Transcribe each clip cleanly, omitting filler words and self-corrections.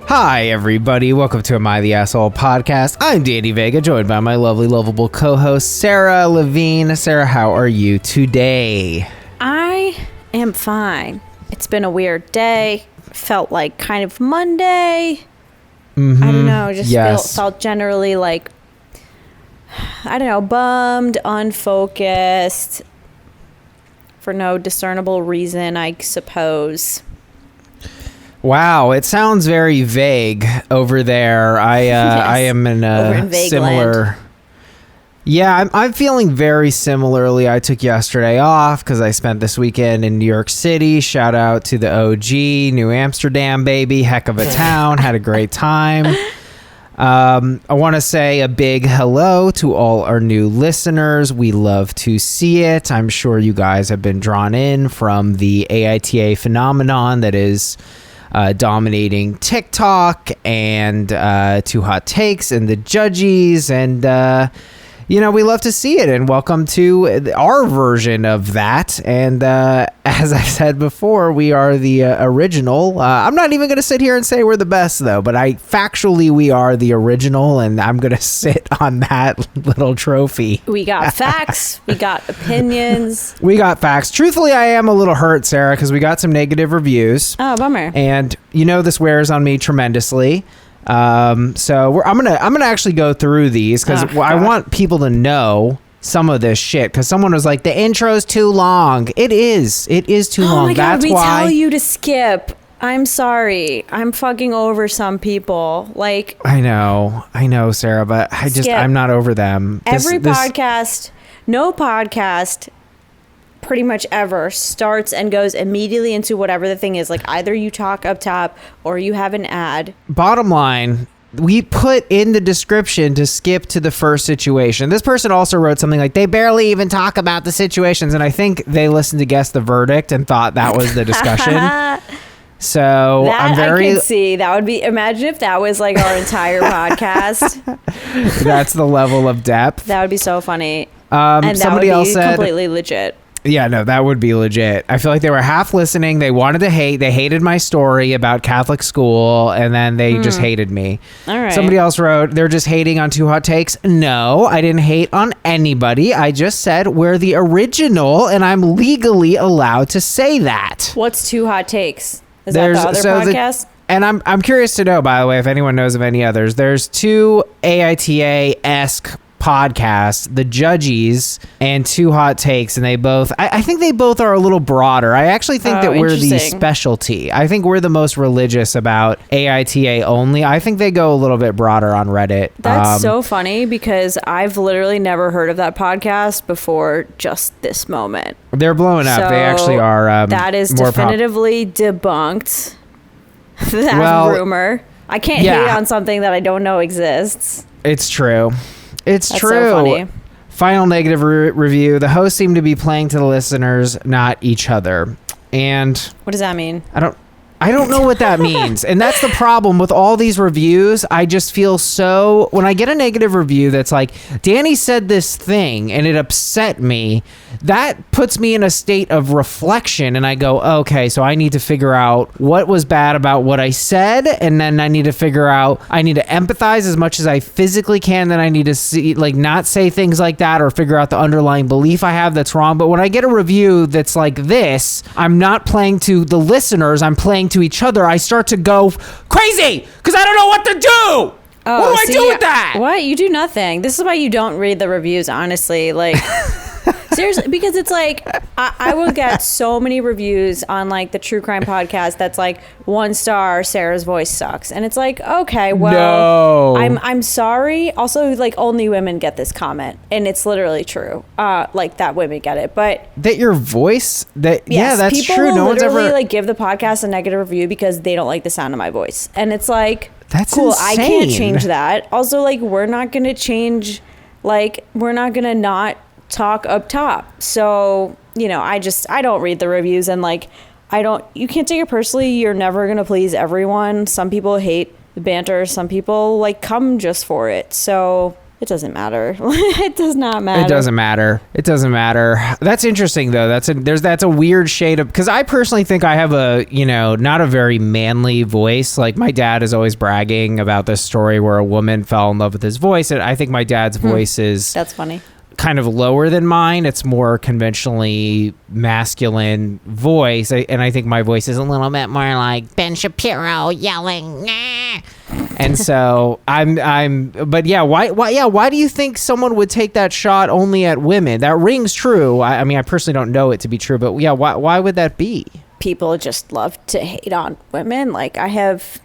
Hi, everybody. Welcome to Am I the Asshole podcast. I'm Danny Vega, joined by my lovely, lovable co-host, Sarah Levine. Sarah, how are you today? I am fine. It's been a weird day. Felt like kind of Monday. I don't know. Just felt generally like, I don't know, bummed, unfocused, for no discernible reason, I suppose. Wow, it sounds very vague over there. I am in a similar land. Yeah, I'm feeling very similarly. I took yesterday off because I spent this weekend in New York City. Shout out to the OG, New Amsterdam, baby. Heck of a town. Had a great time. I want to say a big hello to all our new listeners. We love to see it. I'm sure you guys have been drawn in from the AITA phenomenon that is dominating TikTok and Too Hot Takes and the Judges, and we love to see it, and welcome to our version of that. And as I said before, we are the original. I'm not even going to sit here and say we're the best, though, but factually we are the original, and I'm going to sit on that little trophy. We got facts. We got opinions. We got facts. Truthfully, I am a little hurt, Sarah, because we got some negative reviews. Oh, bummer. And this wears on me tremendously. So I'm gonna actually go through these because I want people to know some of this shit, because someone was like, the intro's too long. It is too long. Oh my God, That's we why tell you to skip. I'm sorry. I'm fucking over some people. Like, I know, Sarah, but I'm not over them. No podcast pretty much ever starts and goes immediately into whatever the thing is. Like, either you talk up top or you have an ad. Bottom line, we put in the description to skip to the first situation. This person also wrote something like, they barely even talk about the situations, and I think they listened to Guess the Verdict and thought that was the discussion. So I could see that would be, imagine if that was like our entire podcast. That's the level of depth. That would be so funny. And somebody that would else be said, completely legit. Yeah, no, that would be legit. I feel like they were half listening. They wanted to hate. They hated my story about Catholic school, and then they just hated me. All right. Somebody else wrote, they're just hating on Too Hot Takes. No, I didn't hate on anybody. I just said we're the original, and I'm legally allowed to say that. What's Too Hot Takes? Is that the other podcast? And I'm curious to know, by the way, if anyone knows of any others. There's two AITA-esque podcasts, the Judges and Too Hot Takes, and they both, I think they both are a little broader. I actually think that we're the specialty. I think we're the most religious about AITA only. I think they go a little bit broader on Reddit. That's so funny, because I've literally never heard of that podcast before just this moment. They're blowing up. So they actually are. That is definitively debunked. That rumor. I can't hate on something that I don't know exists. It's true. That's true. So funny. Final negative review. The hosts seem to be playing to the listeners, not each other. And what does that mean? I don't know what that means. And that's the problem with all these reviews. I just feel so, when I get a negative review that's like, Danny said this thing and it upset me, that puts me in a state of reflection, and I go, okay, so I need to figure out what was bad about what I said, and then I need to figure out, I need to empathize as much as I physically can, then I need to see, like, not say things like that or figure out the underlying belief I have that's wrong. But when I get a review that's like this, I'm not playing to the listeners, I'm playing to each other. I start to go crazy because I don't know what to do. What do I do with that? What? You do nothing. This is why you don't read the reviews, honestly. Like, seriously, because it's like, I will get so many reviews on like the true crime podcast that's like 1 star, Sarah's voice sucks. And it's like, okay, well, no. I'm sorry. Also, like, only women get this comment, and it's literally true. Like, that women get it, but that your voice, that yes, yeah, that's people true. Will no one's literally ever like give the podcast a negative review because they don't like the sound of my voice, and it's like, that's cool. Insane. I can't change that. Also, like, we're not gonna change. Like, we're not gonna not talk up top. So, I don't read the reviews, and like, you can't take it personally. You're never gonna please everyone. Some people hate the banter. Some people like come just for it. So It doesn't matter. It does not matter. It doesn't matter. It doesn't matter. That's interesting though. That's a weird shade of, because I personally think I have a, not a very manly voice. Like my dad is always bragging about this story where a woman fell in love with his voice, and I think my dad's voice is that's funny. Kind of lower than mine. It's more conventionally masculine voice, and I think my voice is a little bit more like Ben Shapiro yelling. Nah. And so but yeah, why do you think someone would take that shot only at women? That rings true. I mean, I personally don't know it to be true, but yeah, why would that be? People just love to hate on women. Like, I have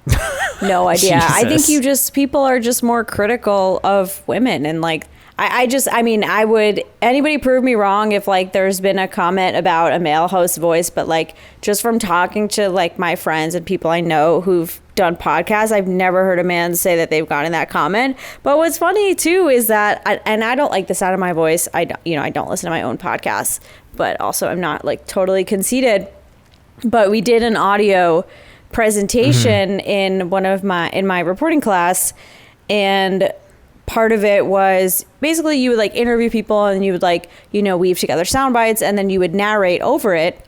no idea. I think people are just more critical of women, and like, I would, anybody prove me wrong if like there's been a comment about a male host voice, but like just from talking to like my friends and people I know who've done podcasts, I've never heard a man say that they've gotten that comment. But what's funny too is that, I don't like the sound of my voice. I don't listen to my own podcasts, but also I'm not like totally conceited. But we did an audio presentation in my reporting class, and part of it was basically you would like interview people and you would like, weave together sound bites, and then you would narrate over it.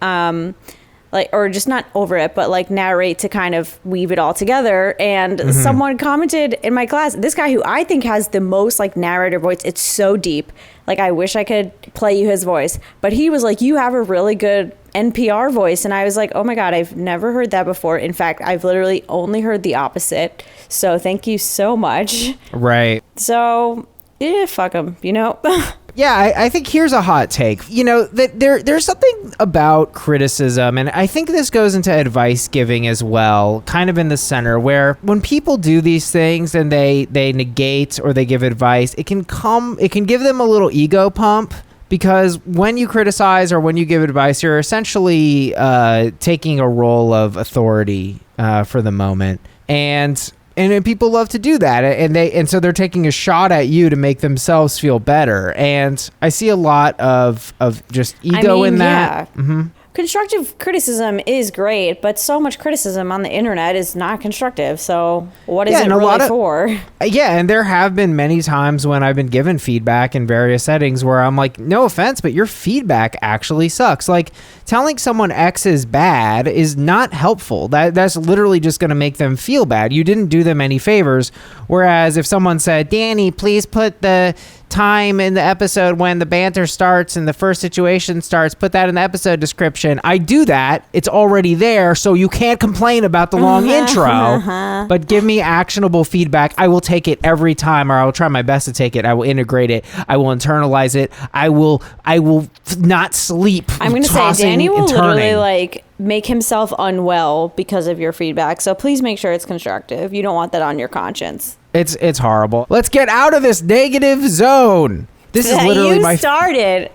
Or just not over it, but like narrate to kind of weave it all together. And someone commented in my class, this guy who I think has the most like narrator voice, it's so deep. Like, I wish I could play you his voice, but he was like, you have a really good NPR voice. And I was like, oh my God, I've never heard that before. In fact, I've literally only heard the opposite. So thank you so much. Right. So yeah, fuck him, Yeah, I think here's a hot take. That there's something about criticism, and I think this goes into advice giving as well, kind of in the center, where when people do these things and they negate or they give advice, it can give them a little ego pump, because when you criticize or when you give advice, you're essentially taking a role of authority for the moment. And people love to do that, and so they're taking a shot at you to make themselves feel better. And I see a lot of just ego in that. Yeah. Mm-hmm. Constructive criticism is great, but so much criticism on the internet is not constructive. So what is it really for? Yeah, and there have been many times when I've been given feedback in various settings where I'm like, no offense, but your feedback actually sucks. Like, telling someone X is bad is not helpful. That's literally just going to make them feel bad. You didn't do them any favors. Whereas if someone said, Danny, please put the time in the episode when the banter starts and the first situation starts, put that in the episode description. I do that. It's already there, so you can't complain about the long intro. But give me actionable feedback. I will take it every time, or I will try my best to take it. I will integrate it. I will internalize it. I will not sleep. I'm going to say Danny will literally like make himself unwell because of your feedback. So please make sure it's constructive. You don't want that on your conscience. It's horrible. Let's get out of this negative zone. This is literally you started.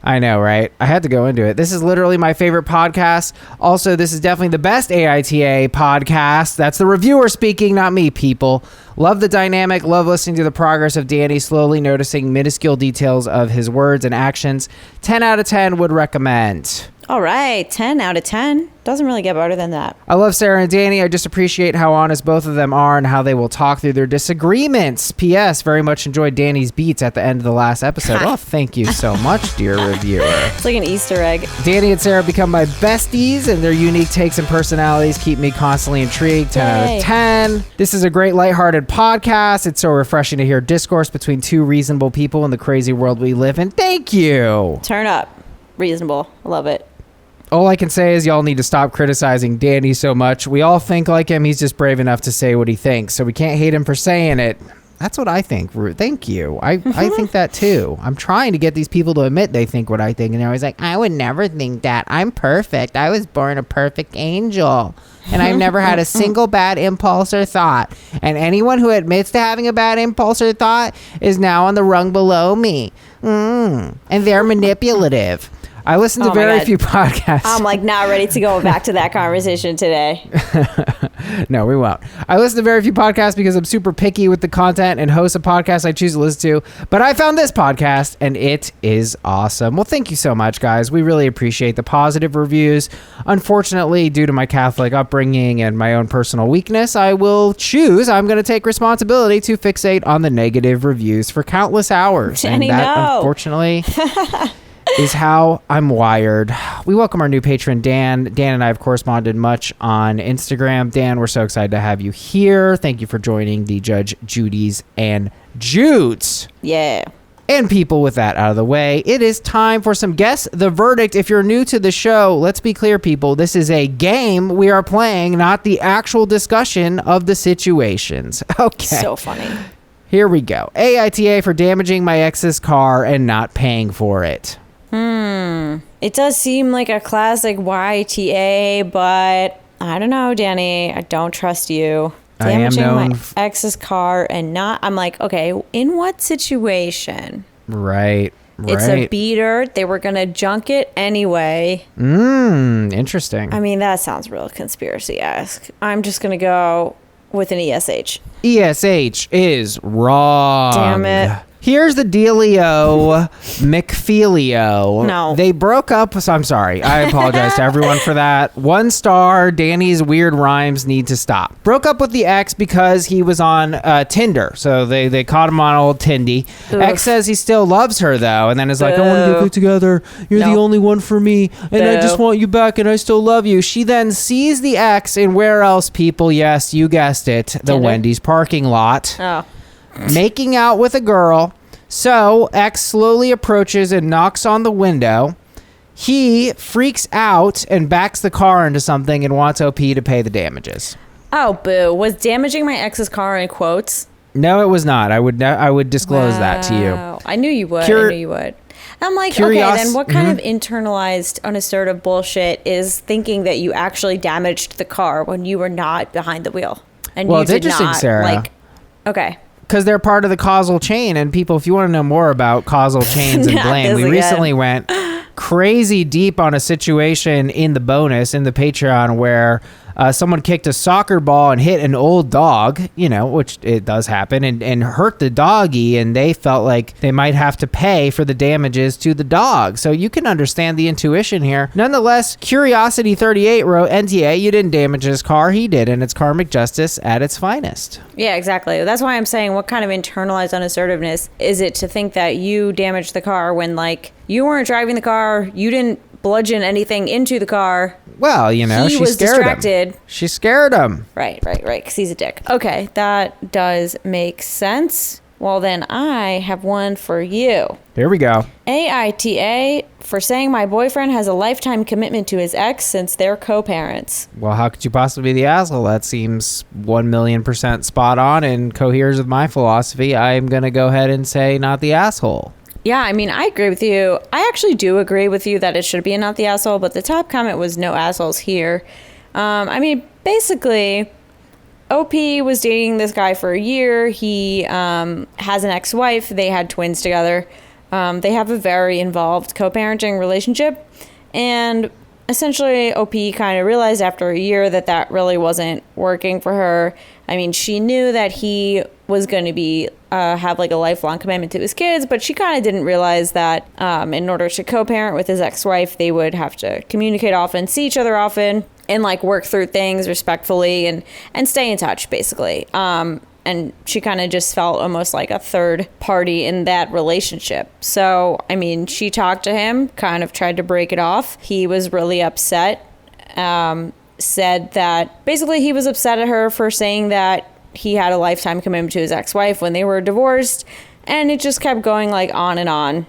I know, right? I had to go into it. This is literally my favorite podcast. Also, this is definitely the best AITA podcast. That's the reviewer speaking, not me, people. Love the dynamic. Love listening to the progress of Danny, slowly noticing minuscule details of his words and actions. 10 out of 10 would recommend. All right, 10 out of 10. Doesn't really get better than that. I love Sarah and Danny. I just appreciate how honest both of them are and how they will talk through their disagreements. P.S. Very much enjoyed Danny's beats at the end of the last episode. Oh, thank you so much, dear reviewer. It's like an Easter egg. Danny and Sarah become my besties, and their unique takes and personalities keep me constantly intrigued. 10 out of 10. This is a great lighthearted podcast. It's so refreshing to hear discourse between two reasonable people in the crazy world we live in. Thank you. Turn up. Reasonable. I love it. All I can say is y'all need to stop criticizing Danny so much. We all think like him. He's just brave enough to say what he thinks, so we can't hate him for saying it. That's what I think, Ruth. Thank you. I think that too. I'm trying to get these people to admit they think what I think, and they're always like, I would never think that. I'm perfect. I was born a perfect angel, and I've never had a single bad impulse or thought. And anyone who admits to having a bad impulse or thought is now on the rung below me. And they're manipulative. I listen to very few podcasts. I'm like not ready to go back to that conversation today. No, we won't. I listen to very few podcasts because I'm super picky with the content and host a podcast I choose to listen to. But I found this podcast and it is awesome. Well, thank you so much, guys. We really appreciate the positive reviews. Unfortunately, due to my Catholic upbringing and my own personal weakness, I'm going to take responsibility to fixate on the negative reviews for countless hours. Jenny, and that, unfortunately... is how I'm wired. We welcome our new patron, Dan. Dan and I have corresponded much on Instagram. Dan, we're so excited to have you here. Thank you for joining the Judge Judy's and Jude's. Yeah. And people, with that out of the way, it is time for some Guess the Verdict. If you're new to the show, let's be clear, people. This is a game we are playing, not the actual discussion of the situations. Okay. So funny. Here we go. AITA for damaging my ex's car and not paying for it. It does seem like a classic YTA, but I don't know, Danny. I don't trust you. Damaging my ex's car and not... I'm like, okay, in what situation? Right. It's a beater. They were going to junk it anyway. Interesting. I mean, that sounds real conspiracy-esque. I'm just going to go with an ESH. ESH is wrong. Damn it. Here's the dealio, McFeelio. No. They broke up. So I'm sorry. I apologize to everyone for that. 1 star. Danny's weird rhymes need to stop. Broke up with the ex because he was on Tinder. So they caught him on old Tindy. Ex says he still loves her, though. And then is like, I want to get back together. You're the only one for me. And I just want you back and I still love you. She then sees the ex in where else, people? Yes, you guessed it. The Tinder? Wendy's parking lot. Oh. Making out with a girl. So X slowly approaches and knocks on the window. He freaks out and backs the car into something and wants OP to pay the damages. Oh, boo. Was damaging my ex's car in quotes? No, it was not. I would disclose that to you. I knew you would. I knew you would. I'm like, okay, then what kind of internalized, unassertive bullshit is thinking that you actually damaged the car when you were not behind the wheel? And well, you it's did interesting, not, Sarah. Okay. Because they're part of the causal chain. And people, if you want to know more about causal chains and blame, we recently went crazy deep on a situation in the bonus, in the Patreon, where someone kicked a soccer ball and hit an old dog, which it does happen, and hurt the doggy, and they felt like they might have to pay for the damages to the dog. So you can understand the intuition here. Nonetheless, Curiosity38 wrote, NTA, you didn't damage his car, he did, and it's karmic justice at its finest. Yeah, exactly. That's why I'm saying, what kind of internalized unassertiveness is it to think that you damaged the car when, you weren't driving the car, you didn't bludgeon anything into the car. Well, she was scared distracted. him. She scared him. Right, because he's a dick. Okay, that does make sense. Well, then I have one for you. Here we go. AITA for saying my boyfriend has a lifetime commitment to his ex since they're co-parents. Well, how could you possibly be the asshole? That seems 1,000,000% spot on and coheres with my philosophy. I'm going to go ahead and say not the asshole. Yeah, I mean, I agree with you. I actually do agree with you that it should be a not the asshole, but the top comment was no assholes here. Basically, OP was dating this guy for a year. He has an ex-wife. They had twins together. They have a very involved co-parenting relationship. And essentially, OP kind of realized after a year that really wasn't working for her. I mean, she knew that he was going to be have a lifelong commitment to his kids, but she kind of didn't realize that in order to co-parent with his ex-wife, they would have to communicate often, see each other often, and work through things respectfully and stay in touch, basically. And she kind of just felt almost like a third party in that relationship. So, I mean, she talked to him, kind of tried to break it off. He was really upset, said that basically he was upset at her for saying that he had a lifetime commitment to his ex-wife when they were divorced. And it just kept going on and on.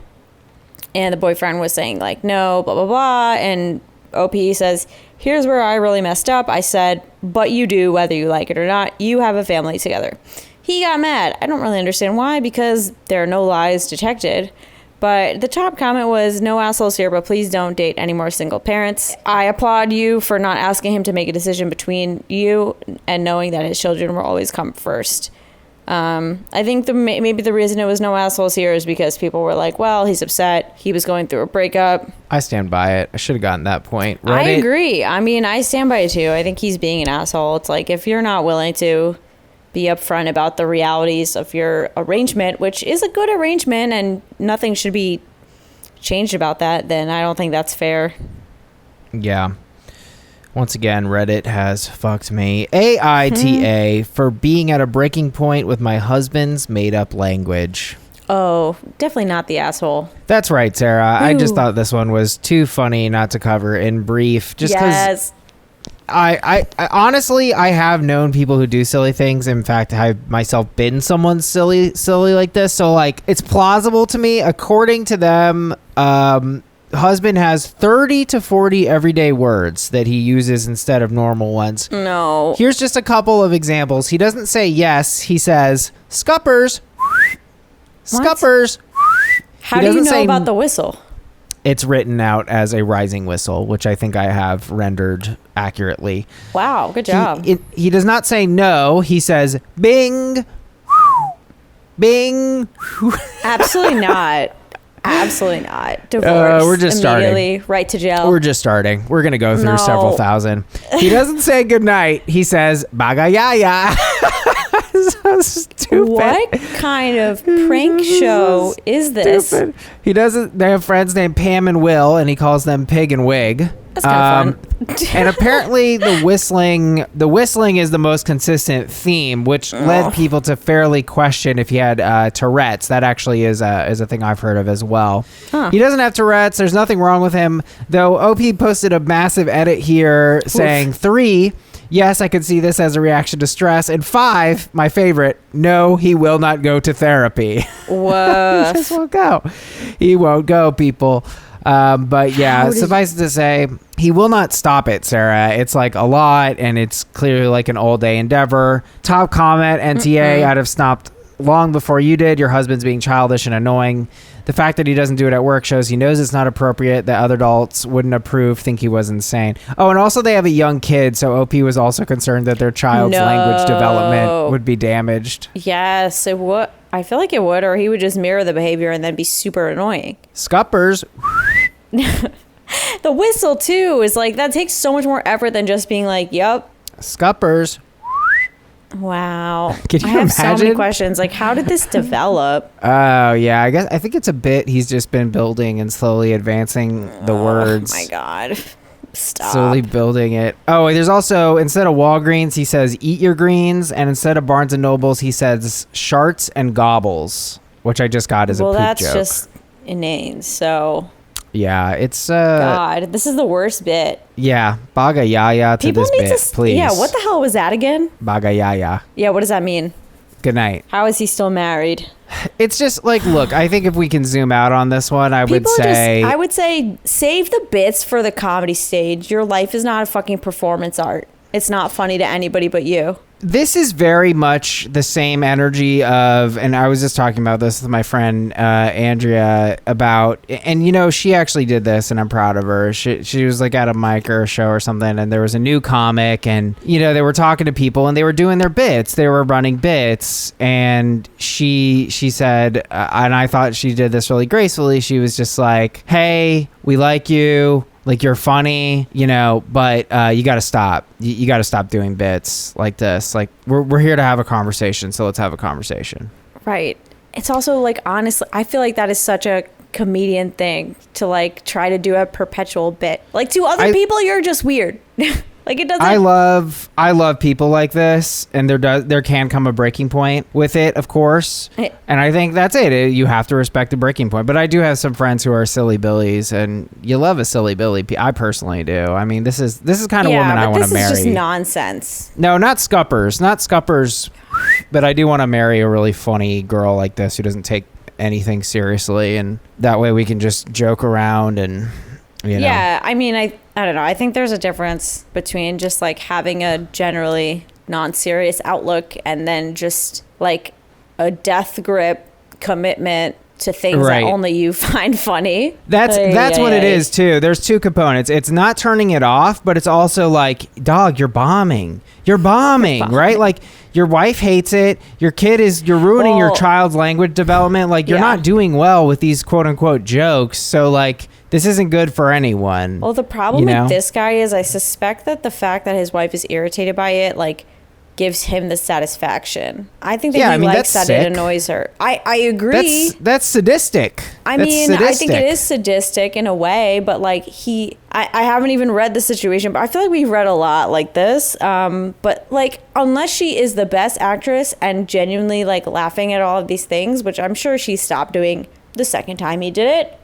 And the boyfriend was saying no, blah, blah, blah. And OP says, here's where I really messed up. I said, but you do, whether you like it or not. You have a family together. He got mad. I don't really understand why, because there are no lies detected. But the top comment was, no assholes here, but please don't date any more single parents. I applaud you for not asking him to make a decision between you and knowing that his children will always come first. I think maybe the reason it was no assholes here is because people were like, well, he's upset. He was going through a breakup. I stand by it. I should have gotten that point. I agree. I mean, I stand by it too. I think he's being an asshole. It's like, if you're not willing to be upfront about the realities of your arrangement, which is a good arrangement and nothing should be changed about that, then I don't think that's fair. Yeah. Once again, Reddit has fucked me. AITA for being at a breaking point with my husband's made-up language. Oh, definitely not the asshole. That's right, Sarah. Ooh. I just thought this one was too funny not to cover in brief. Just because yes. I honestly, I have known people who do silly things. In fact, I've myself been someone silly like this. So, like, it's plausible to me. According to them, husband has 30 to 40 everyday words that he uses instead of normal ones. No. Here's just a couple of examples. He doesn't say yes. He says, scuppers. Scuppers. How do you know about the whistle? It's written out as a rising whistle, which I think I have rendered accurately. Wow, good job. He does not say no. He says bing, bing. Absolutely not. Absolutely not. Divorce. We're just immediately, starting. Right to jail. We're just starting. We're going to go through several thousand. He doesn't say goodnight. He says bagayaya. So stupid. What kind of prank show is this? Stupid. He doesn't. They have friends named Pam and Will, and he calls them Pig and Wig. That's kind of fun. And apparently the whistling is the most consistent theme, which led people to fairly question if he had Tourette's. That actually is a thing I've heard of as well. Huh. He doesn't have Tourette's. There's nothing wrong with him, though. OP posted a massive edit here saying 3. Yes, I could see this as a reaction to stress. And 5, my favorite, no, he will not go to therapy. Whoa. He just won't go. He won't go, people. But yeah, suffice it to say, he will not stop it, Sarah. It's like a lot, and it's clearly like an all-day endeavor. Top comment, NTA, I'd have stopped long before you did. Your husband's being childish and annoying. The fact that he doesn't do it at work shows he knows it's not appropriate, that other adults wouldn't approve, think he was insane. Oh, and also they have a young kid, so OP was also concerned that their child's language development would be damaged. Yes, it would. I feel like it would, or he would just mirror the behavior and then be super annoying. Scuppers. The whistle, too, is like, that takes so much more effort than just being like, yup. Scuppers. Wow. Can you I have imagine? so many questions. Like, how did this develop? Oh, yeah. I think it's a bit he's just been building and slowly advancing the words. Oh, my God. Stop. Slowly building it. Oh, there's also, instead of Walgreens, he says, eat your greens. And instead of Barnes & Nobles, he says, sharts and gobbles, which I just got as a poop joke. Well, that's just inane, so... Yeah, it's... God, this is the worst bit. Yeah, baga yaya to this bit, please. Yeah, what the hell was that again? Baga yaya. Yeah, what does that mean? Good night. How is he still married? It's just like, look, I think if we can zoom out on this one, I would say save the bits for the comedy stage. Your life is not a fucking performance art. It's not funny to anybody but you. This is very much the same energy of, and I was just talking about this with my friend Andrea about, and you know, she actually did this and I'm proud of her. She was like at a mic or a show or something, and there was a new comic, and you know, they were talking to people and they were doing their bits, they were running bits, and she said, and I thought she did this really gracefully, she was just like, hey, we like you. Like, you're funny, you know, but you got to stop. You got to stop doing bits like this. Like, we're here to have a conversation, so let's have a conversation. Right. It's also, like, honestly, I feel like that is such a comedian thing to, like, try to do a perpetual bit. Like, to other people, you're just weird. Like, it doesn't... I love people like this, and there can come a breaking point with it, of course. And I think that's it. You have to respect the breaking point. But I do have some friends who are silly billies, and you love a silly billy. I personally do. I mean, this is kind of woman I want to marry. This is just nonsense. No, not scuppers. Not scuppers. But I do want to marry a really funny girl like this who doesn't take anything seriously, and that way we can just joke around and... You know. Yeah, I mean, I don't know. I think there's a difference between just like having a generally non-serious outlook and then just like a death grip commitment to things that only you find funny. That's what it is too. There's two components. It's not turning it off, but it's also like, dog, you're bombing, right? Like your wife hates it. You're ruining your child's language development. Like you're not doing well with these quote unquote jokes. So like, this isn't good for anyone. Well, the problem with this guy is I suspect that the fact that his wife is irritated by it, like, gives him the satisfaction. I think that he likes that it annoys her. I agree. That's sadistic. I think it is sadistic in a way, but like I haven't even read the situation, but I feel like we've read a lot like this. But like, unless she is the best actress and genuinely like laughing at all of these things, which I'm sure she stopped doing the second time he did it,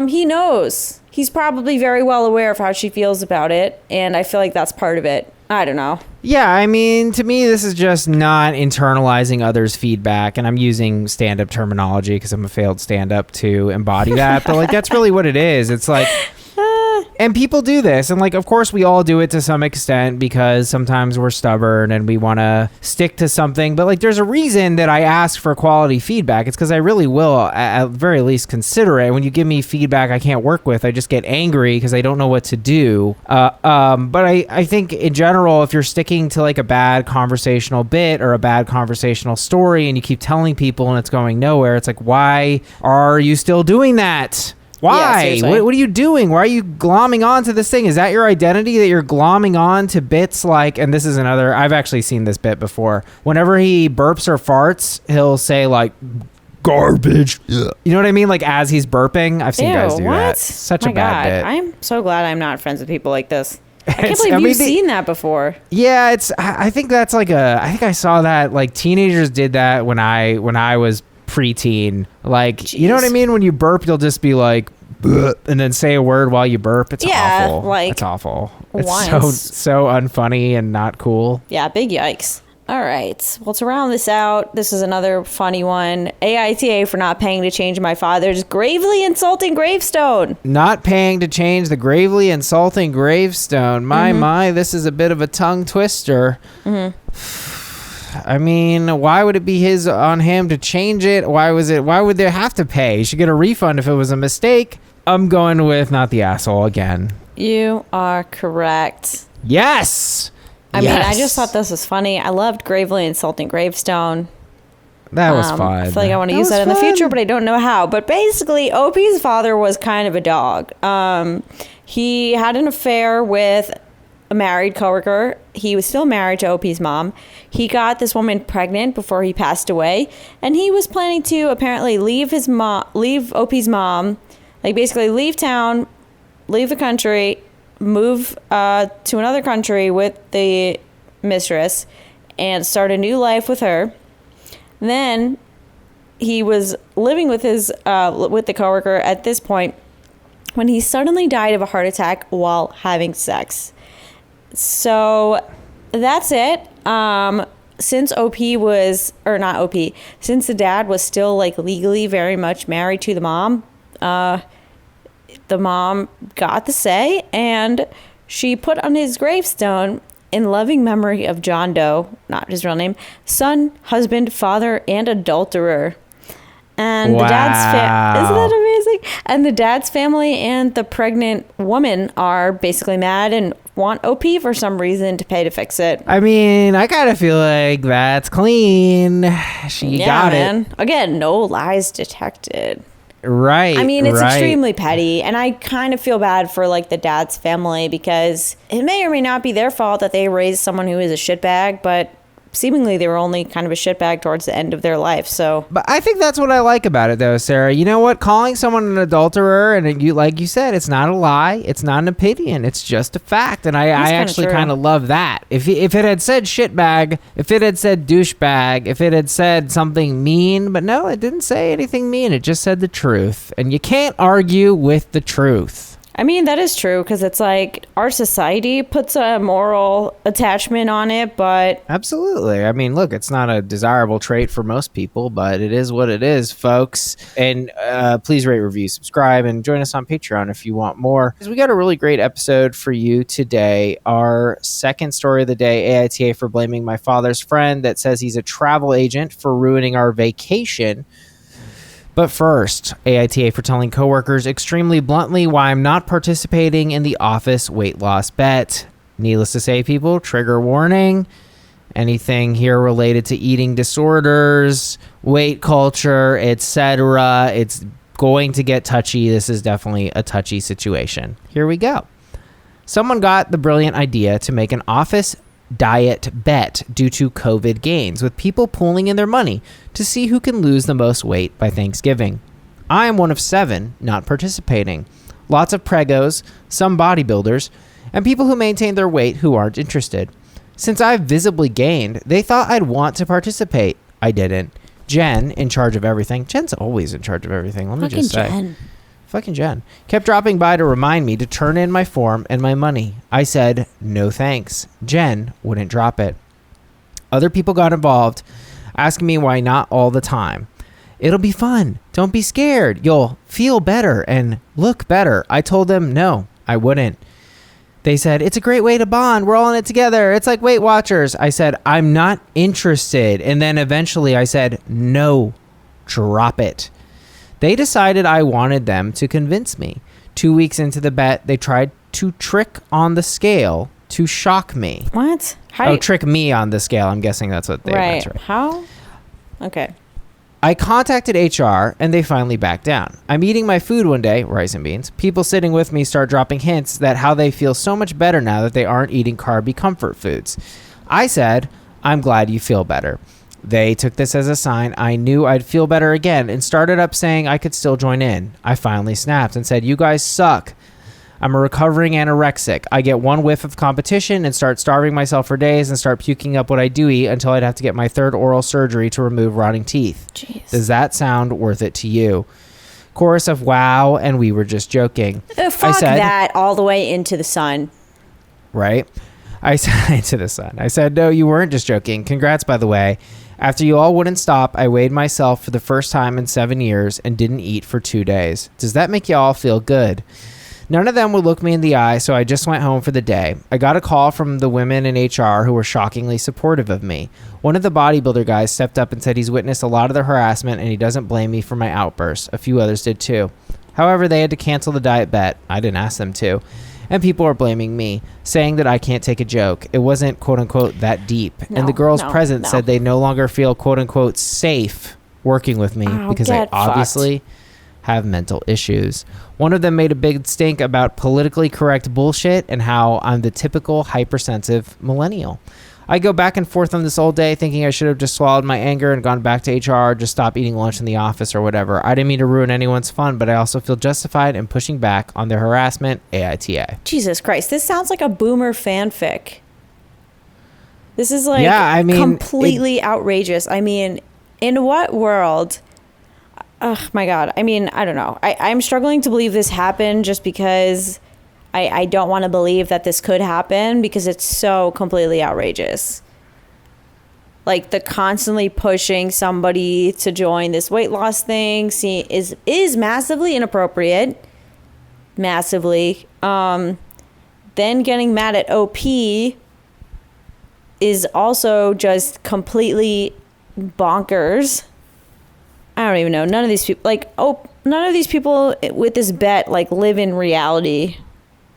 he knows. He's probably very well aware of how she feels about it, and I feel like that's part of it. I don't know. Yeah, I mean, to me, this is just not internalizing others' feedback, and I'm using stand-up terminology because I'm a failed stand-up to embody that, but like that's really what it is. It's like, and people do this, and like, of course, we all do it to some extent because sometimes we're stubborn and we want to stick to something. But like, there's a reason that I ask for quality feedback. It's because I really will, at very least, consider it. When you give me feedback I can't work with, I just get angry because I don't know what to do. But I think in general, if you're sticking to like a bad conversational bit or a bad conversational story, and you keep telling people and it's going nowhere, it's like, why are you still doing that? Why? What are you doing? Why are you glomming on to this thing? Is that your identity, that you're glomming on to bits like, and this is another, I've actually seen this bit before. Whenever he burps or farts, he'll say like, garbage. Yeah. You know what I mean? Like as he's burping. I've seen guys do that. Such a bad bit. I'm so glad I'm not friends with people like this. I can't believe you've seen that before. Yeah, I think that's like I think I saw that, like teenagers did that when I was preteen. Like, jeez. You know what I mean? When you burp, you'll just be like, bleh, and then say a word while you burp. It's awful. Like, it's awful. It's so unfunny and not cool. Yeah, big yikes. All right. Well, to round this out, this is another funny one. AITA for not paying to change my father's gravely insulting gravestone. Not paying to change the gravely insulting gravestone. My, this is a bit of a tongue twister. I mean, why would it be on him to change it? Why would they have to pay? You should get a refund if it was a mistake. I'm going with not the asshole again. You are correct. Yes. I mean, I just thought this was funny. I loved gravely insulting gravestone. That was fun. I feel like I want to use that in the future, but I don't know how. But basically, Opie's father was kind of a dog. He had an affair with a married coworker. He was still married to Opie's mom. He got this woman pregnant before he passed away, and he was planning to apparently leave Opie's mom, like basically leave town, leave the country, move to another country with the mistress, and start a new life with her. Then he was living with with the coworker at this point when he suddenly died of a heart attack while having sex. So that's it. Since since the dad was still like legally very much married to the mom got the say, and she put on his gravestone, in loving memory of John Doe, not his real name, son, husband, father, and adulterer. And the dad's isn't that amazing? And the dad's family and the pregnant woman are basically mad and want OP for some reason to pay to fix it. I mean, I kind of feel like that's clean. She got it. Again, no lies detected. Right. I mean, it's extremely petty, and I kind of feel bad for like the dad's family because it may or may not be their fault that they raised someone who is a shitbag, but seemingly they were only kind of a shitbag towards the end of their life. So, but I think that's what I like about it, though, Sarah. You know what? Calling someone an adulterer, and like you said, it's not a lie, it's not an opinion, it's just a fact. And I actually kind of love that. If it had said shitbag, if it had said douchebag, if it had said something mean, but no, it didn't say anything mean. It just said the truth, and you can't argue with the truth. I mean, that is true, because it's like our society puts a moral attachment on it, but... Absolutely. I mean, look, it's not a desirable trait for most people, but it is what it is, folks. And please rate, review, subscribe, and join us on Patreon if you want more. Because we got a really great episode for you today. Our second story of the day, AITA for blaming my father's friend that says he's a travel agent for ruining our vacation. But first, AITA for telling coworkers extremely bluntly why I'm not participating in the office weight loss bet. Needless to say, people, trigger warning. Anything here related to eating disorders, weight culture, etc. It's going to get touchy. This is definitely a touchy situation. Here we go. Someone got the brilliant idea to make an office diet bet due to COVID gains, with people pooling in their money to see who can lose the most weight by Thanksgiving. I am one of 7 not participating. Lots of pregos, some bodybuilders, and people who maintain their weight who aren't interested. Since I've visibly gained, they thought I'd want to participate. I didn't. Jen, in charge of everything. Jen's always in charge of everything. Let me just say. Jen. Fucking Jen. Kept dropping by to remind me to turn in my form and my money. I said, no thanks. Jen wouldn't drop it. Other people got involved, asking me why not all the time. It'll be fun. Don't be scared. You'll feel better and look better. I told them no, I wouldn't. They said, it's a great way to bond. We're all in it together. It's like Weight Watchers. I said, I'm not interested. And then eventually I said, no, drop it. They decided I wanted them to convince me. 2 weeks into the bet, they tried to trick on the scale to shock me. What? Trick me on the scale. I'm guessing that's what they meant. Right. How? Okay. I contacted HR and they finally backed down. I'm eating my food one day, rice and beans. People sitting with me start dropping hints that how they feel so much better now that they aren't eating carby comfort foods. I said, I'm glad you feel better. They took this as a sign I knew I'd feel better again and started up saying I could still join in. I finally snapped and said, you guys suck. I'm a recovering anorexic. I get one whiff of competition and start starving myself for days and start puking up what I do eat until I'd have to get my 3rd oral surgery to remove rotting teeth. Jeez. Does that sound worth it to you? Chorus of wow, and we were just joking. Fuck I said, that all the way into the sun. Right? I said into the sun. I said, no, you weren't just joking. Congrats, by the way. After you all wouldn't stop, I weighed myself for the first time in 7 years and didn't eat for 2 days. Does that make you all feel good? None of them would look me in the eye, so I just went home for the day. I got a call from the women in HR who were shockingly supportive of me. One of the bodybuilder guys stepped up and said he's witnessed a lot of the harassment and he doesn't blame me for my outbursts. A few others did too. However, they had to cancel the diet bet. I didn't ask them to. And people are blaming me, saying that I can't take a joke. It wasn't, quote unquote, that deep. And the girls present said they no longer feel, quote unquote, safe working with me because I obviously have mental issues. One of them made a big stink about politically correct bullshit and how I'm the typical hypersensitive millennial. I go back and forth on this all day thinking I should have just swallowed my anger and gone back to HR, just stop eating lunch in the office or whatever. I didn't mean to ruin anyone's fun, but I also feel justified in pushing back on their harassment. AITA. Jesus Christ, this sounds like a boomer fanfic. This is like completely outrageous. I mean, in what world... Oh my God. I mean, I don't know. I'm struggling to believe this happened just because I don't want to believe that this could happen because it's so completely outrageous. Like the constantly pushing somebody to join this weight loss thing is massively inappropriate. Massively. Then getting mad at OP is also just completely bonkers. I don't even know. None of these people with this bet live in reality.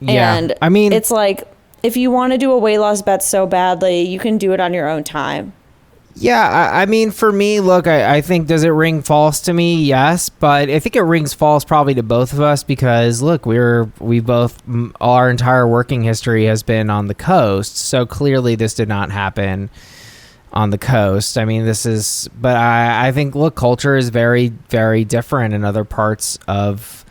Yeah. And I mean, it's like if you want to do a weight loss bet so badly, you can do it on your own time. Yeah, I mean, for me, look, I think, does it ring false to me? Yes, but I think it rings false probably to both of us because, look, our entire working history has been on the coast, so clearly this did not happen on the coast. I mean, but I think, look, culture is very, very different in other parts of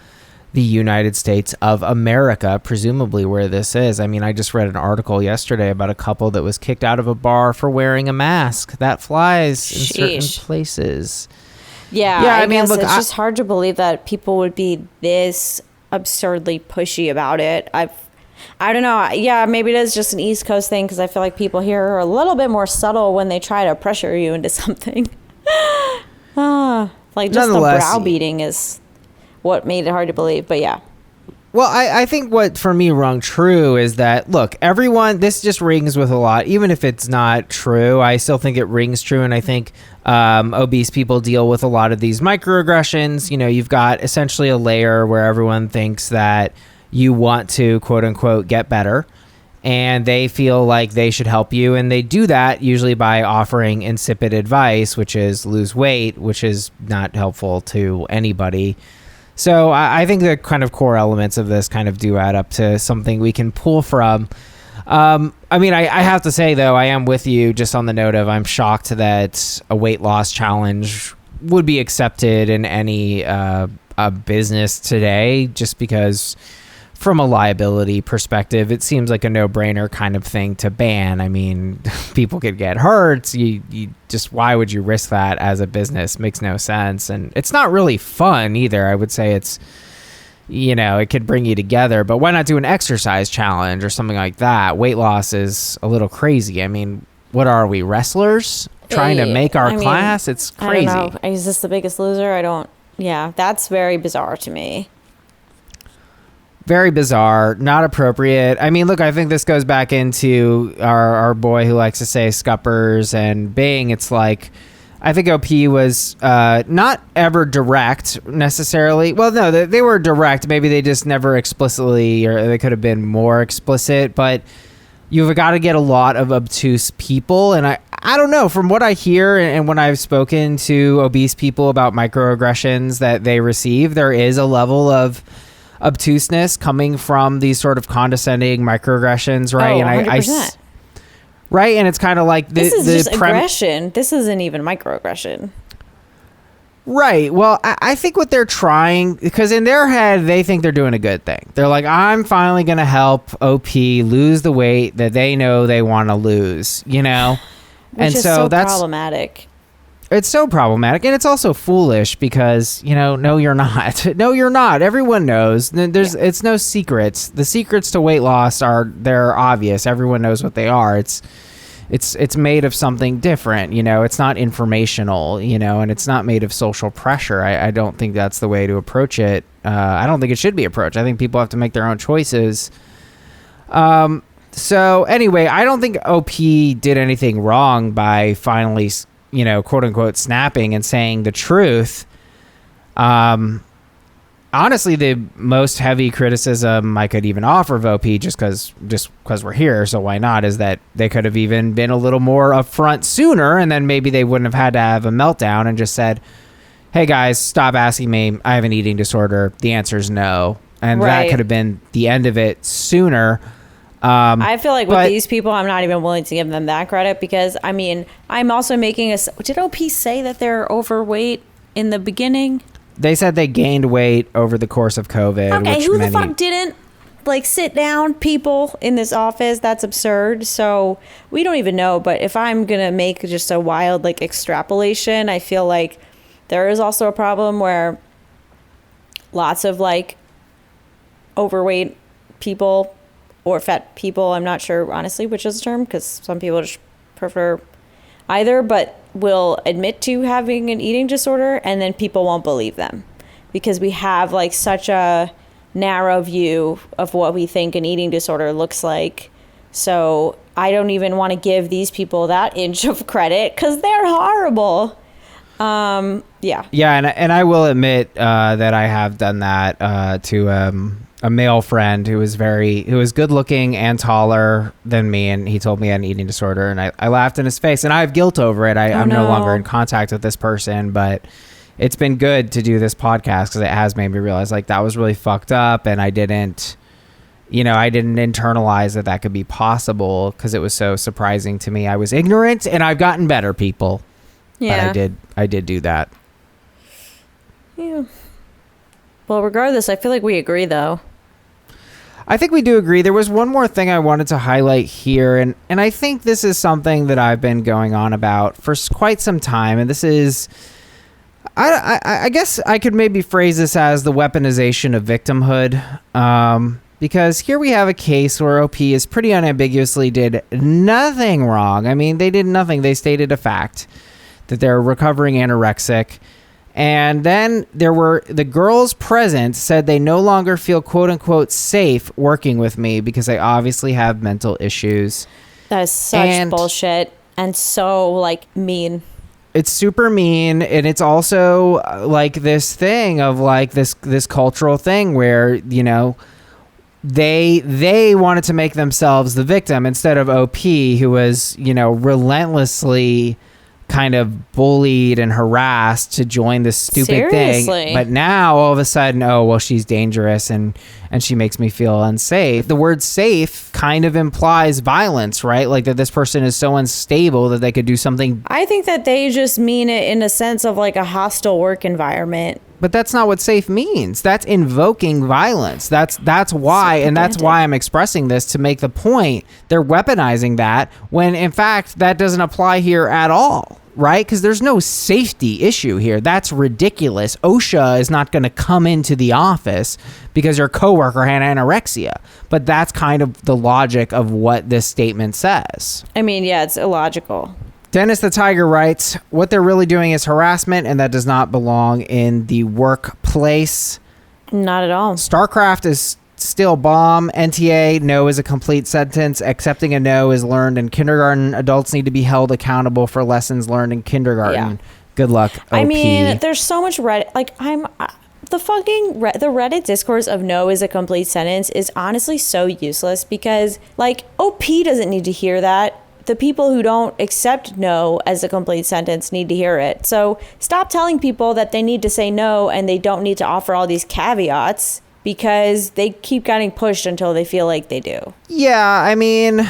the United States of America, presumably where this is. I mean, I just read an article yesterday about a couple that was kicked out of a bar for wearing a mask. That flies in certain places. Yeah, I mean, look, it's just hard to believe that people would be this absurdly pushy about it. I don't know. Yeah, maybe it is just an East Coast thing because I feel like people here are a little bit more subtle when they try to pressure you into something. Like just the browbeating is what made it hard to believe. But yeah. Well, I think what for me rung true is that, look, everyone, this just rings with a lot. Even if it's not true, I still think it rings true. And I think obese people deal with a lot of these microaggressions. You know, you've got essentially a layer where everyone thinks that you want to, quote unquote, get better. And they feel like they should help you. And they do that usually by offering insipid advice, which is lose weight, which is not helpful to anybody. So I think the kind of core elements of this kind of do add up to something we can pull from. I mean, I have to say, though, I am with you just on the note of I'm shocked that a weight loss challenge would be accepted in any a business today, just because from a liability perspective, it seems like a no-brainer kind of thing to ban. I mean, people could get hurt. You just, why would you risk that as a business? Makes no sense. And it's not really fun either. I would say it's, you know, it could bring you together, but why not do an exercise challenge or something like that? Weight loss is a little crazy. I mean, what are we, wrestlers trying to make our class? It's crazy. I don't know. Is this The Biggest Loser? Yeah, that's very bizarre to me. Very bizarre, not appropriate. I mean, look, I think this goes back into our boy who likes to say scuppers and Bing. It's like, I think OP was not ever direct necessarily. Well, no, they were direct. Maybe they just never explicitly, or they could have been more explicit. But you've got to get a lot of obtuse people. And I don't know, from what I hear and when I've spoken to obese people about microaggressions that they receive, there is a level of obtuseness coming from these sort of condescending microaggressions, right? Oh, 100%. Right, and it's kind of like this is just aggression. This isn't even microaggression. Right. Well, I think what they're trying, because in their head they think they're doing a good thing. They're like, I'm finally going to help OP lose the weight that they know they want to lose, you know? Which is so that's problematic. It's so problematic, and it's also foolish because, you know, no, you're not. No, you're not. Everyone knows. It's no secrets. The secrets to weight loss they're obvious. Everyone knows what they are. It's made of something different, you know. It's not informational, you know, and it's not made of social pressure. I don't think that's the way to approach it. I don't think it should be approached. I think people have to make their own choices. So anyway, I don't think OP did anything wrong by finally, you know, quote unquote, snapping and saying the truth. Honestly, the most heavy criticism I could even offer of OP, just because we're here, so why not, is that they could have even been a little more upfront sooner, and then maybe they wouldn't have had to have a meltdown and just said, hey guys, stop asking me, I have an eating disorder. The answer is no. And that could have been the end of it sooner. I feel like with these people, I'm not even willing to give them that credit because, I mean, I'm also making did OP say that they're overweight in the beginning? They said they gained weight over the course of COVID. Okay, who the fuck didn't? Like, sit down, people in this office. That's absurd. So we don't even know. But if I'm going to make just a wild, like, extrapolation, I feel like there is also a problem where lots of, like, overweight people or fat people, I'm not sure, honestly, which is the term, because some people just prefer either, but will admit to having an eating disorder, and then people won't believe them because we have, like, such a narrow view of what we think an eating disorder looks like. So I don't even want to give these people that inch of credit because they're horrible. Yeah, and I will admit that I have done that to a male friend who was good looking and taller than me, and he told me I had an eating disorder, and I laughed in his face, and I have guilt over it. I'm no longer in contact with this person, but it's been good to do this podcast because it has made me realize, like, that was really fucked up, and I didn't internalize that could be possible because it was so surprising to me. I was ignorant, and I've gotten better, people. Yeah, but I did do that. Yeah. Well, regardless, I feel like we agree, though. I think we do agree. There was one more thing I wanted to highlight here, and I think this is something that I've been going on about for quite some time, and this is, I guess I could maybe phrase this as the weaponization of victimhood, because here we have a case where OP is pretty unambiguously did nothing wrong. I mean, they did nothing. They stated a fact that they're recovering anorexic, And then there were the girls present said they no longer feel quote unquote safe working with me because I obviously have mental issues. That is such bullshit and so like mean. It's super mean, and it's also like this thing of like this cultural thing where, you know, they wanted to make themselves the victim instead of OP, who was, you know, relentlessly kind of bullied and harassed to join this stupid thing. But now all of a sudden, oh, well, she's dangerous and she makes me feel unsafe. The word safe kind of implies violence, right? Like that this person is so unstable that they could do something. I think that they just mean it in a sense of like a hostile work environment. But that's not what safe means. That's invoking violence. That's why, and that's why I'm expressing this, to make the point. They're weaponizing that when in fact that doesn't apply here at all, right? Because there's no safety issue here. That's ridiculous. OSHA is not going to come into the office because your coworker had anorexia. But that's kind of the logic of what this statement says. I mean, yeah, it's illogical. Dennis the Tiger writes, what they're really doing is harassment, and that does not belong in the workplace. Not at all. StarCraft is still bomb. NTA, no is a complete sentence. Accepting a no is learned in kindergarten. Adults need to be held accountable for lessons learned in kindergarten. Yeah. Good luck, OP. I mean, there's so much Reddit. Like, the Reddit discourse of no is a complete sentence is honestly so useless because, like, OP doesn't need to hear that. The people who don't accept no as a complete sentence need to hear it. So stop telling people that they need to say no and they don't need to offer all these caveats because they keep getting pushed until they feel like they do. Yeah, I mean,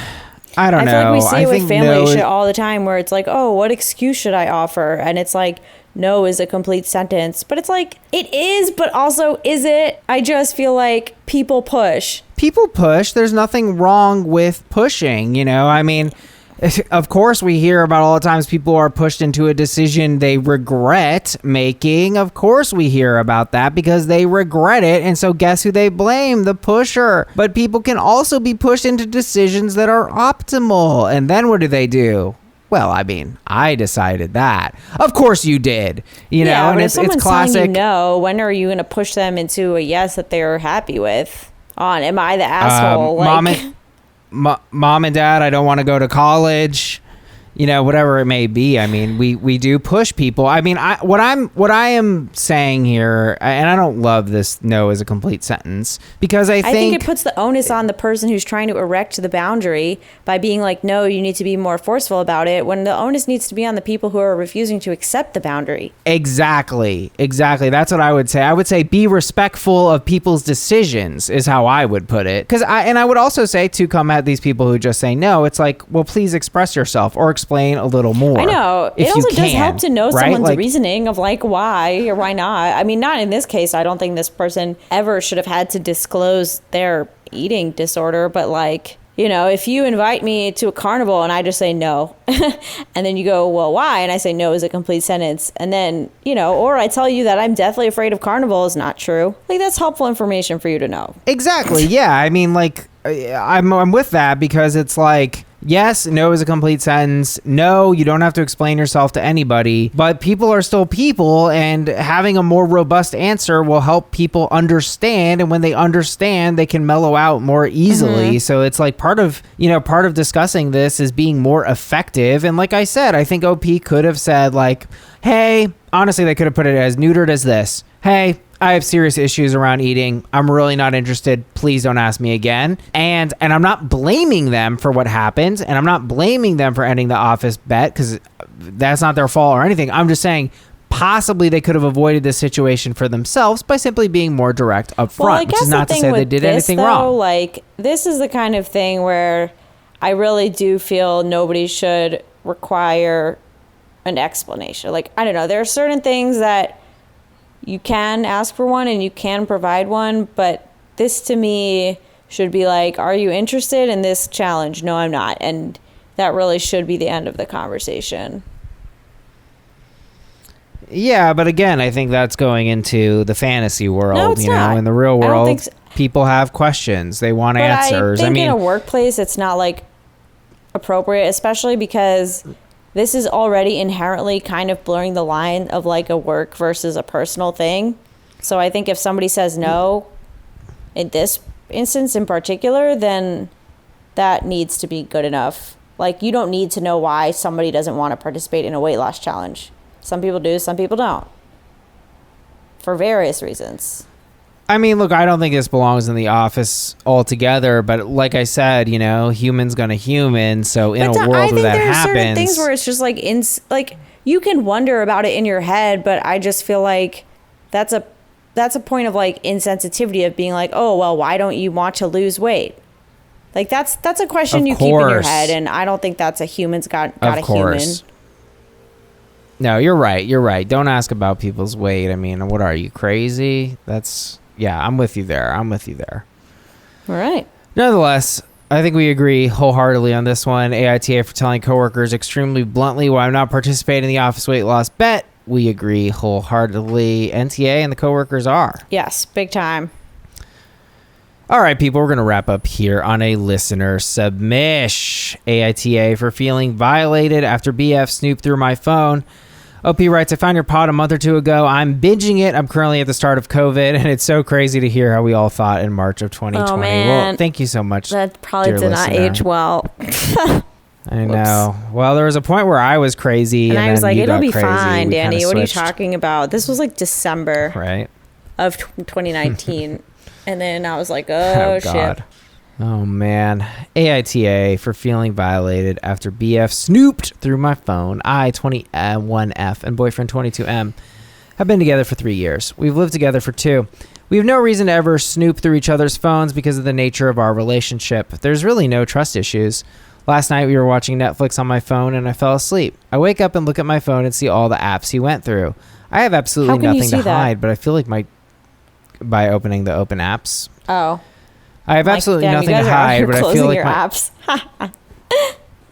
I don't know. I feel like we see it with family shit all the time where it's like, oh, what excuse should I offer? And it's like, no is a complete sentence. But it's like, it is, but also is it? I just feel like people push. People push. There's nothing wrong with pushing, you know? I mean, of course, we hear about all the times people are pushed into a decision they regret making. Of course, we hear about that because they regret it. And so guess who they blame? The pusher. But people can also be pushed into decisions that are optimal. And then what do? Well, I mean, I decided that. Of course you did. You know, and it's classic. Telling you no, when are you going to push them into a yes that they're happy with? Am I the asshole? Mom and dad, I don't want to go to college, you know, whatever it may be. I mean, we do push people. I mean, what I am saying here, and I don't love this no as a complete sentence because I think it puts the onus on the person who's trying to erect the boundary by being like, no, you need to be more forceful about it, when the onus needs to be on the people who are refusing to accept the boundary. Exactly. That's what I would say. I would say be respectful of people's decisions is how I would put it. I would also say to come at these people who just say no, it's like, well, please express yourself or explain a little more. I know. It also does help to know someone's reasoning of like why or why not. I mean, not in this case. I don't think this person ever should have had to disclose their eating disorder. But like, you know, if you invite me to a carnival and I just say no, and then you go, well, why? And I say no is a complete sentence. And then, you know, or I tell you that I'm deathly afraid of carnival is not true. Like, that's helpful information for you to know. Exactly. Yeah. I mean, like, I'm with that because it's like, yes, no is a complete sentence. No, you don't have to explain yourself to anybody, but people are still people, and having a more robust answer will help people understand. And when they understand, they can mellow out more easily. Mm-hmm. So it's like part of discussing this is being more effective. And like I said, I think OP could have said like, hey, honestly, they could have put it as neutered as this. Hey, I have serious issues around eating. I'm really not interested. Please don't ask me again. And I'm not blaming them for what happened. And I'm not blaming them for ending the office bet because that's not their fault or anything. I'm just saying possibly they could have avoided this situation for themselves by simply being more direct up front, which is not to say they did anything wrong. Like, this is the kind of thing where I really do feel nobody should require an explanation. Like, I don't know. There are certain things that you can ask for one and you can provide one, but this to me should be like, are you interested in this challenge? No, I'm not. And that really should be the end of the conversation. Yeah, but again, I think that's going into the fantasy world. No, it's not. In the real world, people have questions. They want answers. I think in a workplace, it's not like appropriate, especially because this is already inherently kind of blurring the line of like a work versus a personal thing. So I think if somebody says no in this instance in particular, then that needs to be good enough. Like, you don't need to know why somebody doesn't want to participate in a weight loss challenge. Some people do, some people don't. For various reasons. I mean, look, I don't think this belongs in the office altogether, but like I said, you know, human's gonna human. So in a world where that happens, I think there are certain things where it's just like you can wonder about it in your head, but I just feel like that's a point of like insensitivity of being like, oh well, why don't you want to lose weight? Like that's a question you keep in your head, and I don't think that's a human's got a human. No, you're right. You're right. Don't ask about people's weight. I mean, what are you, crazy? I'm with you there. All right. Nonetheless, I think we agree wholeheartedly on this one. AITA for telling coworkers extremely bluntly why I'm not participating in the office weight loss bet. We agree wholeheartedly. NTA and the coworkers are. Yes, big time. All right, people, we're going to wrap up here on a listener submish. AITA for feeling violated after BF snooped through my phone. OP writes, I found your pod a month or two ago. I'm binging it. I'm currently at the start of COVID, and it's so crazy to hear how we all thought in March of 2020. Oh, man. Well, thank you so much. That probably did not age well. I know. Well, there was a point where I was crazy, and I was like, it'll be fine, Danny. What are you talking about? This was like December of 2019. And then I was like, oh shit. Oh, man. AITA for feeling violated after BF snooped through my phone. I, 21F, and boyfriend, 22M, have been together for 3 years. We've lived together for 2. We have no reason to ever snoop through each other's phones because of the nature of our relationship. There's really no trust issues. Last night, we were watching Netflix on my phone, and I fell asleep. I wake up and look at my phone and see all the apps he went through. I have absolutely nothing to hide, but I feel like by opening the open apps. Oh. I have absolutely nothing to hide, but I feel like apps.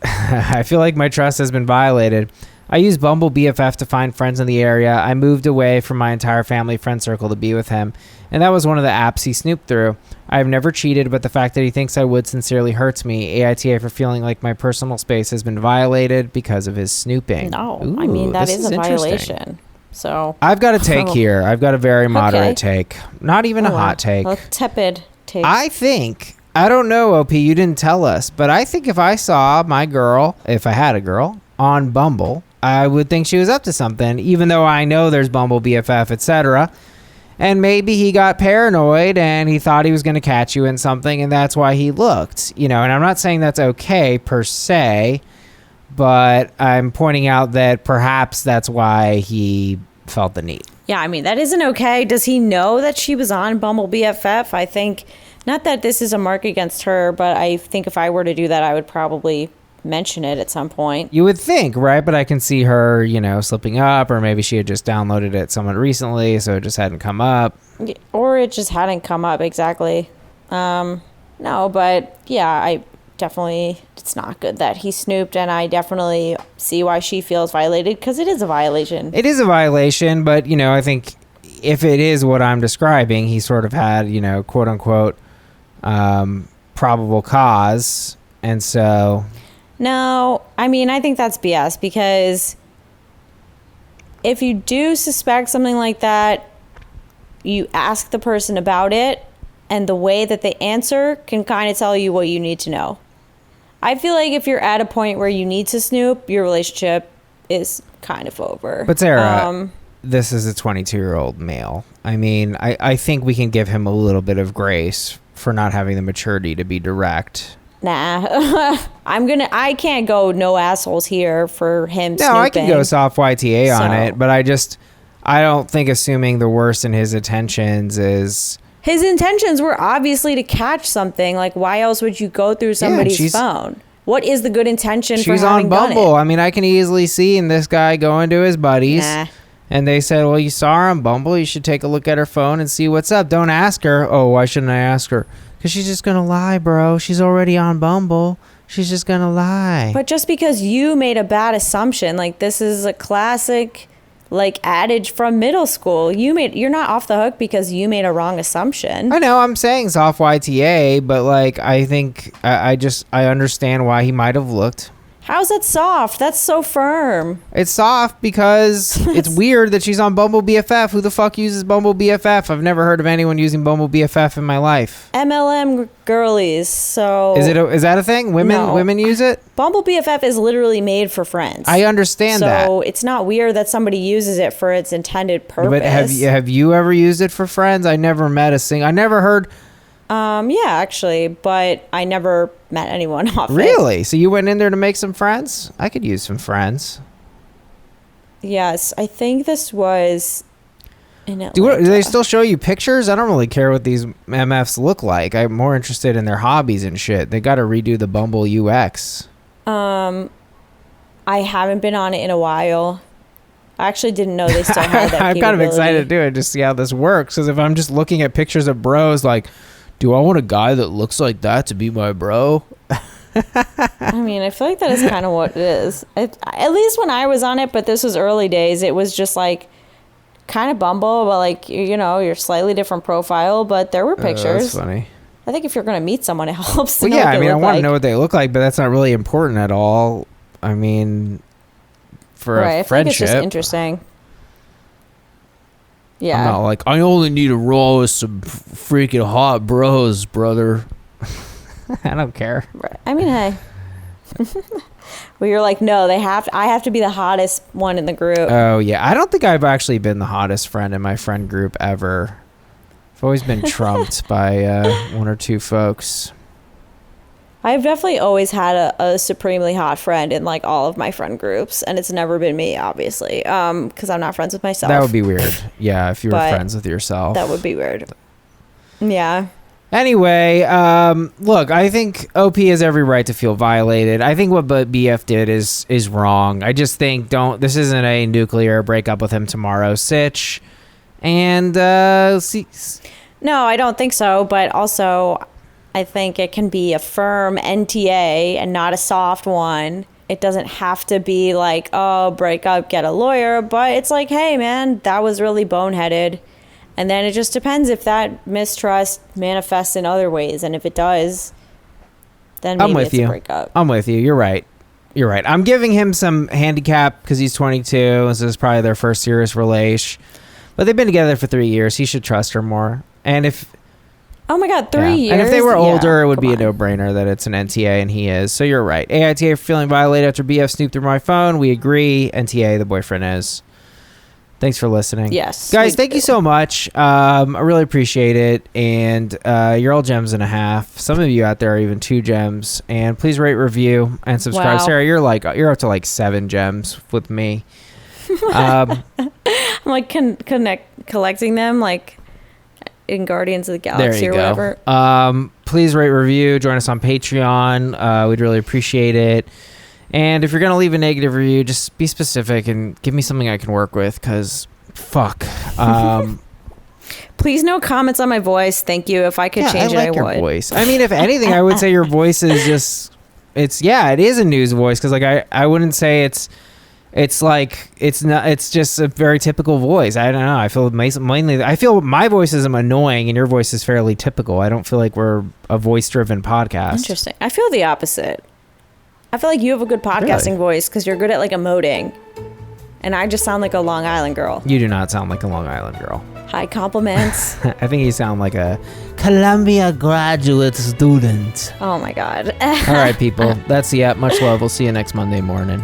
I feel like my trust has been violated. I use Bumble BFF to find friends in the area. I moved away from my entire family friend circle to be with him, and that was one of the apps he snooped through. I have never cheated, but the fact that he thinks I would sincerely hurts me. AITA for feeling like my personal space has been violated because of his snooping. No, I mean, that is a violation. So I've got a take here. I've got a very moderate take. Not even a hot take. A tepid take. I don't know, OP, you didn't tell us, but I think if I saw my girl, if I had a girl, on Bumble, I would think she was up to something, even though I know there's Bumble BFF, etc. And maybe he got paranoid and he thought he was going to catch you in something, and that's why he looked, and I'm not saying that's okay per se, but I'm pointing out that perhaps that's why he felt the need. Yeah, I mean, that isn't okay. Does he know that she was on Bumble BFF? I think, not that this is a mark against her, but I think if I were to do that, I would probably mention it at some point. You would think, right? But I can see her, slipping up, or maybe she had just downloaded it somewhat recently, so it just hadn't come up. Or it just hadn't come up, exactly. No, but yeah, I definitely, it's not good that he snooped, and I definitely see why she feels violated, because it is a violation. It is a violation, but I think if it is what I'm describing, he sort of had quote unquote probable cause, and so no, I mean, I think that's BS, because if you do suspect something like that, you ask the person about it, and the way that they answer can kind of tell you what you need to know. I feel like if you're at a point where you need to snoop, your relationship is kind of over. But Sarah, this is a 22-year-old male. I mean, I think we can give him a little bit of grace for not having the maturity to be direct. Nah. I can't go no assholes here for him snooping. No, I can go soft YTA on it, but I don't think assuming the worst in his intentions is... His intentions were obviously to catch something. Like, why else would you go through somebody's phone? What is the good intention for having done it? She's on Bumble. I mean, I can easily see this guy going to his buddies. Nah. And they said, well, you saw her on Bumble. You should take a look at her phone and see what's up. Don't ask her. Oh, why shouldn't I ask her? Because she's just going to lie, bro. She's already on Bumble. She's just going to lie. But just because you made a bad assumption, like, this is a classic... adage from middle school. You're not off the hook because you made a wrong assumption. I know, I'm saying soft YTA, but I think I understand why he might have looked. How's that soft? That's so firm. It's soft because it's weird that she's on Bumble BFF. Who the fuck uses Bumble BFF? I've never heard of anyone using Bumble BFF in my life. MLM girlies. So is that a thing? Women use it? Bumble BFF is literally made for friends. I understand that. So it's not weird that somebody uses it for its intended purpose. But have you ever used it for friends? I never met I never heard. Yeah, actually, but I never met anyone off it. Really? So you went in there to make some friends? I could use some friends. Yes, I think this was in Atlanta. Do they still show you pictures? I don't really care what these MFs look like. I'm more interested in their hobbies and shit. They got to redo the Bumble UX. I haven't been on it in a while. I actually didn't know they still had that I'm kind of excited to do it, just see how this works. Because if I'm just looking at pictures of bros, like, do I want a guy that looks like that to be my bro? I mean, I feel like that is kind of what it is. At least when I was on it, but this was early days. It was just like kind of Bumble, but like, you know, your slightly different profile. But there were pictures. That's funny. I think if you're going to meet someone, it helps to well, know yeah, what they I mean, I look want to like. know what they look like, but that's not really important at all. I mean, for a friendship. I think it's just interesting. Yeah. I'm not like, I only need to roll with some freaking hot bros, brother. I don't care. Right. I mean, hey. Well, you're like, no, I have to be the hottest one in the group. Oh, yeah. I don't think I've actually been the hottest friend in my friend group ever. I've always been trumped by one or two folks. I've definitely always had a supremely hot friend in like all of my friend groups, and it's never been me, obviously, because I'm not friends with myself. That would be weird. Yeah, if you were friends with yourself. That would be weird. Yeah. Anyway, look, I think OP has every right to feel violated. I think what BF did is wrong. I just think this isn't a nuclear breakup with him tomorrow, Sitch. And see. No, I don't think so, but also I think it can be a firm NTA and not a soft one. It doesn't have to be like, oh, break up, get a lawyer. But it's like, hey, man, that was really boneheaded. And then it just depends if that mistrust manifests in other ways. And if it does, then maybe it's a breakup. I'm with you. You're right. I'm giving him some handicap because he's 22. This is probably their first serious relation. But they've been together for 3 years. He should trust her more. And if... Oh my God, 3 years? And if they were older, it would be a no-brainer that it's an NTA, and he is. So you're right. AITA for feeling violated after BF snooped through my phone. We agree. NTA, the boyfriend is. Thanks for listening. Yes. Guys, thank you so much. I really appreciate it. And you're all gems and a half. Some of you out there are even 2 gems. And please rate, review, and subscribe. Wow. Sarah, you're up to like 7 gems with me. I'm like collecting them like in Guardians of the Galaxy or whatever. Please rate, review, join us on Patreon. We'd really appreciate it. And if you're going to leave a negative review, just be specific and give me something I can work with, because fuck. Please no comments on my voice. Thank you. If I could change I it, I your would. Voice. I mean, if anything, I would say your voice is just, it is a news voice, because like I wouldn't say it's just a very typical voice. I don't know. I feel mainly my voice is annoying and your voice is fairly typical. I don't feel like we're a voice-driven podcast. Interesting. I feel the opposite. I feel like you have a good podcasting voice because you're good at like emoting, and I just sound like a Long Island girl. You do not sound like a Long Island girl. High compliments. I think you sound like a Columbia graduate student. Oh my God. All right, people. That's the app. Much love. We'll see you next Monday morning.